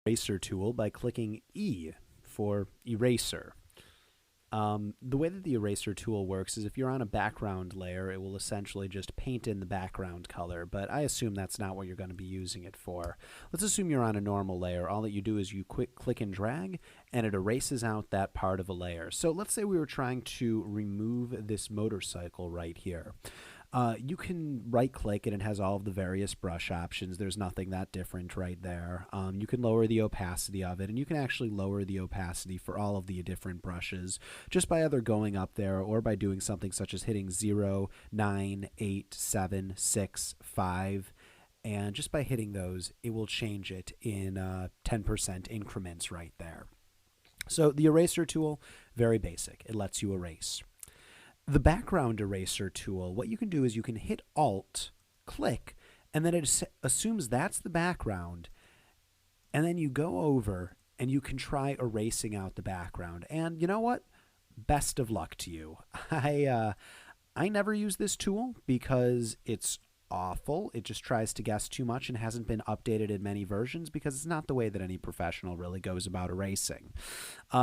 Eraser tool by clicking E for eraser. The way that the eraser tool works is if you're on a background layer, it will essentially just paint in the background color, but I assume that's not what you're going to be using it for. Let's assume you're on a normal layer. All that you do is you click and drag, and it erases out that part of a layer. So let's say we were trying to remove this motorcycle right here. You can right click and it has all of the various brush options. There's nothing that different right there. You can lower the opacity of it, and you can actually lower the opacity for all of the different brushes just by either going up there or by doing something such as hitting 0, 9, 8, 7, 6, 5. And just by hitting those, it will change it in 10% increments right there. So the eraser tool, very basic. It lets you erase. The background eraser tool, what you can do is you can hit Alt, click, and then it assumes that's the background, and then you go over and you can try erasing out the background. And you know what? Best of luck to you. I never use this tool because it's awful. It just tries to guess too much and hasn't been updated in many versions because it's not the way that any professional really goes about erasing.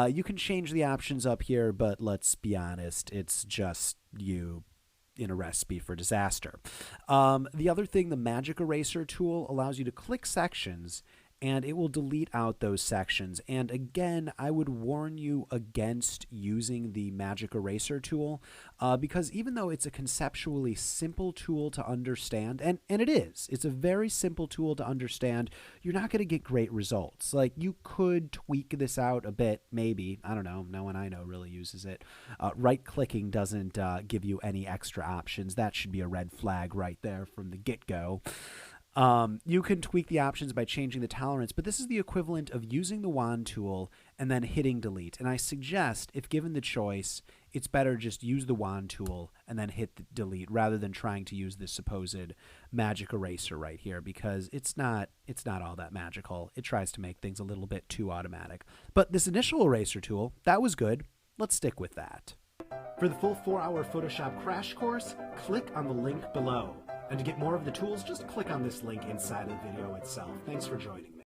You can change the options up here, but let's be honest, it's just you in a recipe for disaster. The other thing, the Magic Eraser tool allows you to click sections and it will delete out those sections. And again, I would warn you against using the Magic Eraser tool because even though it's a conceptually simple tool to understand, and it is, it's a very simple tool to understand, you're not going to get great results. Like, you could tweak this out a bit, maybe. I don't know. No one I know really uses it. Right-clicking doesn't give you any extra options. That should be a red flag right there from the get-go. You can tweak the options by changing the tolerance, but this is the equivalent of using the wand tool and then hitting delete. And I suggest, if given the choice, it's better just use the wand tool and then hit the delete rather than trying to use this supposed magic eraser right here, because it's not all that magical. It tries to make things a little bit too automatic. But this initial eraser tool, that was good. Let's stick with that. For the full 4-hour Photoshop crash course, click on the link below. And to get more of the tools, just click on this link inside the video itself. Thanks for joining me.